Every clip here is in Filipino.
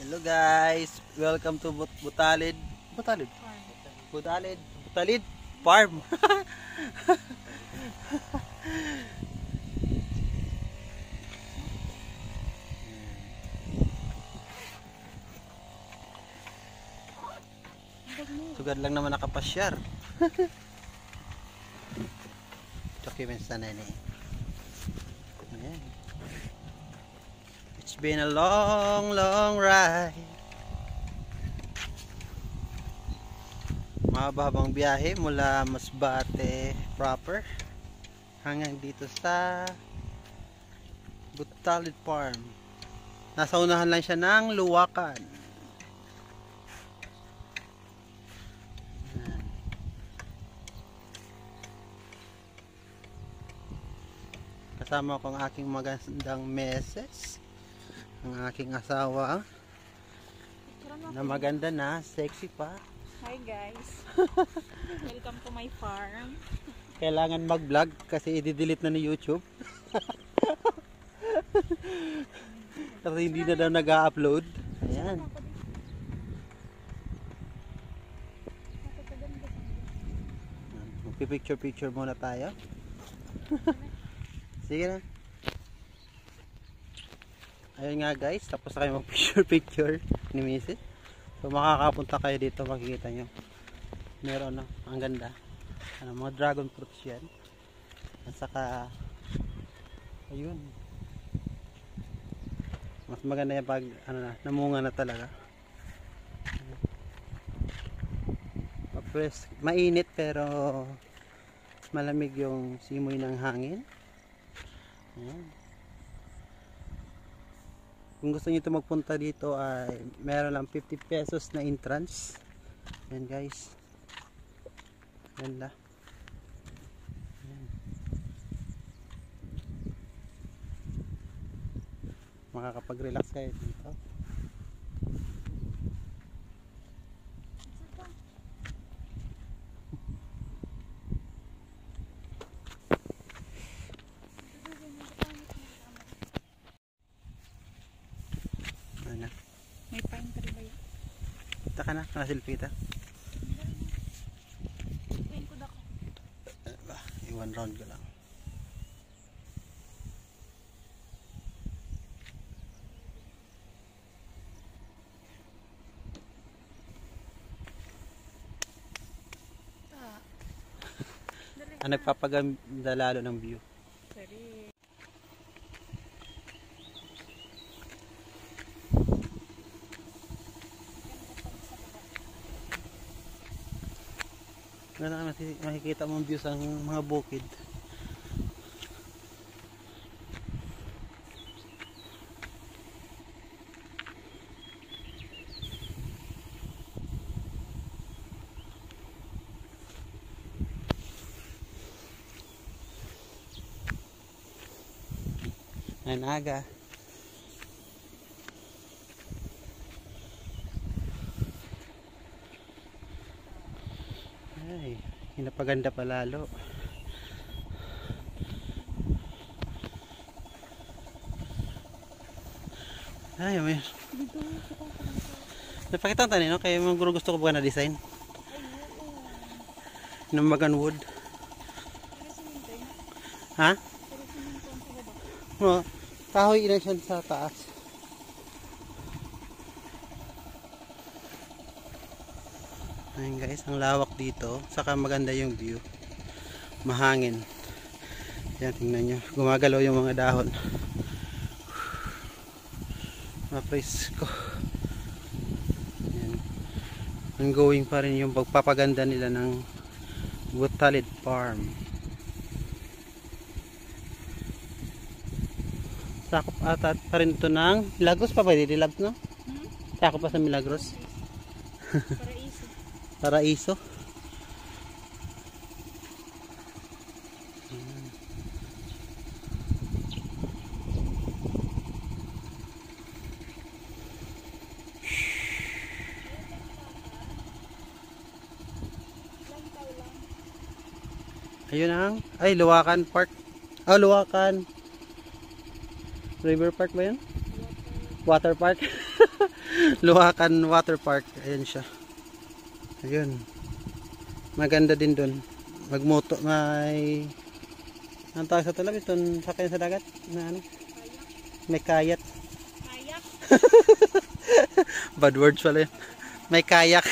Hello guys, welcome to Butalid Farm. Sugad lang naman nakapasyar. Documents na nene. Ayan. It's been a long ride. Mahabang biyahe mula Masbate proper hanggang dito sa Butalid Farm. Nasa unahan lang siya ng Luwakan. Kasama ko ang aking magandang meses, ang aking asawa na maganda na, sexy pa. Hi guys, welcome to my farm. Kailangan mag-vlog kasi i-delete na ni YouTube. Kasi hindi na daw nag-upload. Ayan. Magpipicture muna tayo. Sige na. Ayun nga guys, tapos na kayo mag-picture ni Mrs. So makakapunta kayo dito, makikita nyo. Meron na, ang ganda. Mga dragon fruits yan. At saka, ayun. Mas maganda yan pag, namunga na talaga. Mainit pero malamig yung simoy ng hangin. Ayan. Kung gusto niyo magpunta dito ay meron lang 50 pesos na entrance. Ayan guys. Ganda. Ayan. Makakapag-relax kayo dito. May pine tree ba yun? Kita ka na, nakasilpita. Pine ko dako. Iwan round ko lang. Nagpapaganda lalo ng view. Sorry. Makikita mong views ang mga bukid. Naga. Ay, hinapaganda pa lalo. Ay, may napakita tayo, no? Kaya mga guro gusto ko ba na design ng magan wood. Ha? No, kahoy na siya sa taas. Ayun guys, ang lawak dito. Saka maganda yung view. Mahangin. Yan, tingnan nyo. Gumagalaw yung mga dahon. Mapresko. Yan. Ongoing pa rin yung pagpapaganda nila ng Butalid Farm. Sakop ata pa rin ito ng Milagros pa ba? Dilabs, no? Sakop pa sa Milagros. Paraiso. Ayun ang, ay Luwakan Park. Oh, Luwakan River Park ba yun? Water Park. Luwakan Water Park. Ayan siya. Ayun. Maganda din doon. Magmoto, may ang tawag sa tulab itong sakyan sa dagat na ano? May kayat. Kayak? Bad words pala yun. May kayak.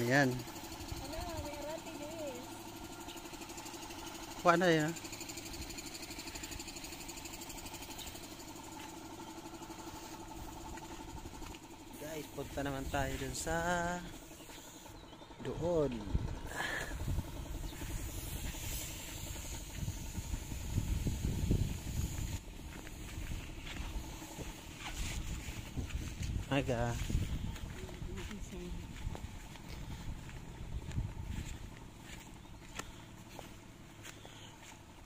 Ayan. Wala, may arati din. Kuha na yan. Guys, punta naman tayo dun sa doon. Aga.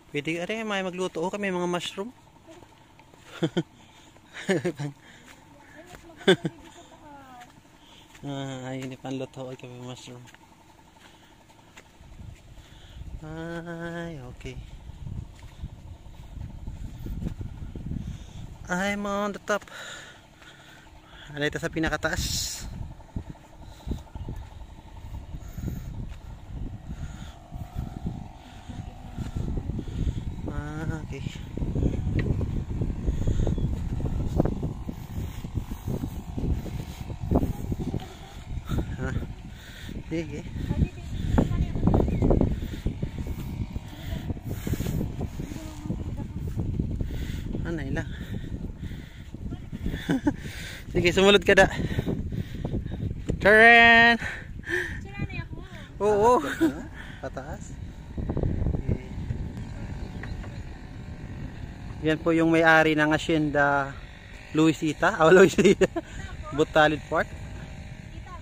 Pwede ka rin, may magluto. O kami mga mushroom. Ayun, ipanluto. O kami mushroom. Ay, okay. I'm on the top. Ano ito sa pinakataas? Okay. Sige. Anay lang. Sige, sumunod ka da. Turn! Sinanay ako. Oo. Pataas. Okay. Yan po yung may-ari ng Hacienda Luisita. Luisita. Butalid Park. Kita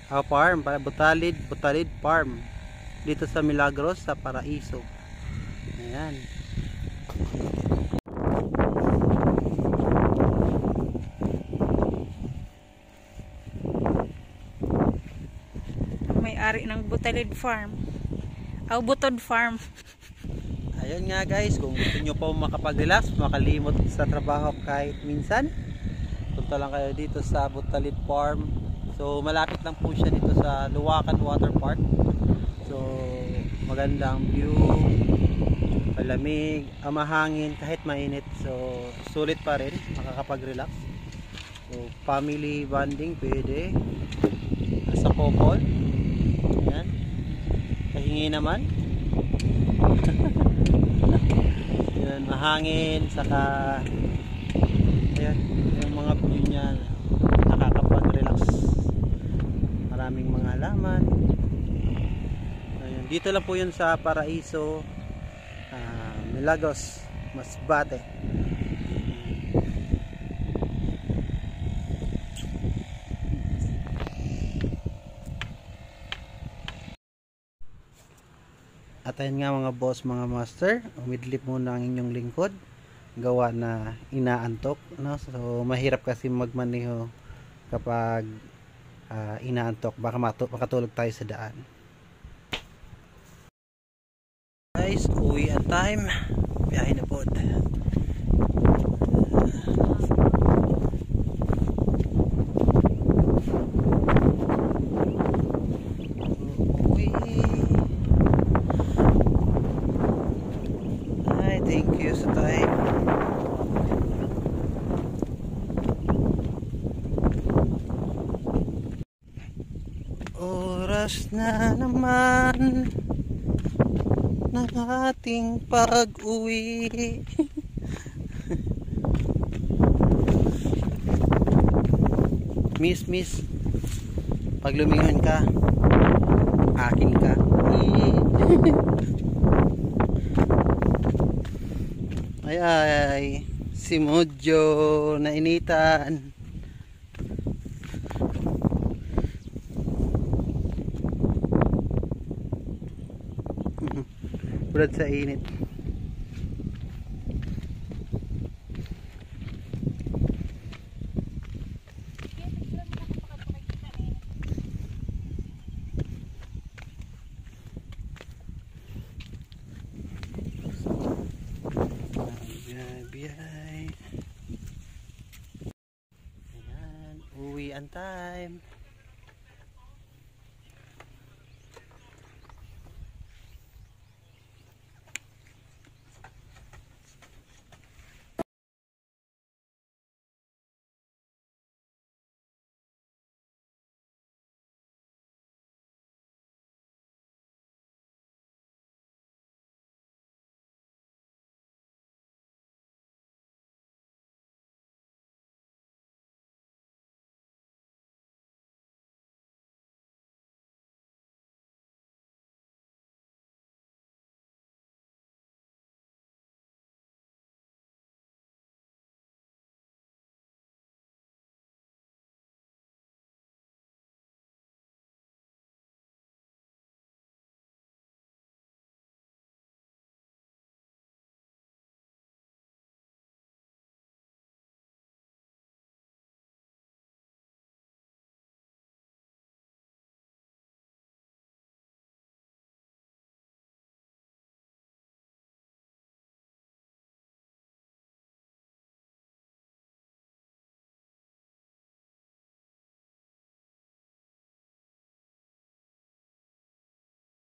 ako. Farm. Butalid Farm. Dito sa Milagros, sa Paraiso. Ayan. May-ari ng Butalid Farm. Butod Farm. Ayun nga guys, kung gusto nyo pa makapag-relax, makalimot sa trabaho kahit minsan, punta lang kayo dito sa Butalid Farm. So malapit lang po siya dito sa Luwakan Water Park. So magandang view, malamig, mahangin kahit mainit. So sulit pa rin, makakapag-relax. So family bonding pwede, sa couple. Ayan, kahingi naman. Yan, mahangin, saka ayan, yung mga view niya, nakakapag-relax, maraming mga halaman. Ayan, dito lang po yun sa Paraiso, Milagros, Masbate. At ayun nga mga boss, mga master, umidlip muna ang inyong lingkod, gawa na inaantok, no? So mahirap kasi magmaneho kapag inaantok, baka makatulog tayo sa daan. Guys, uwi at time, biyahe na po. Thank you sa time. Oras na naman ng ating pag-uwi. Miss, pag lumingon ka, akin ka. Ay, si Mojo nainitan. Bulad sa init. Kain time.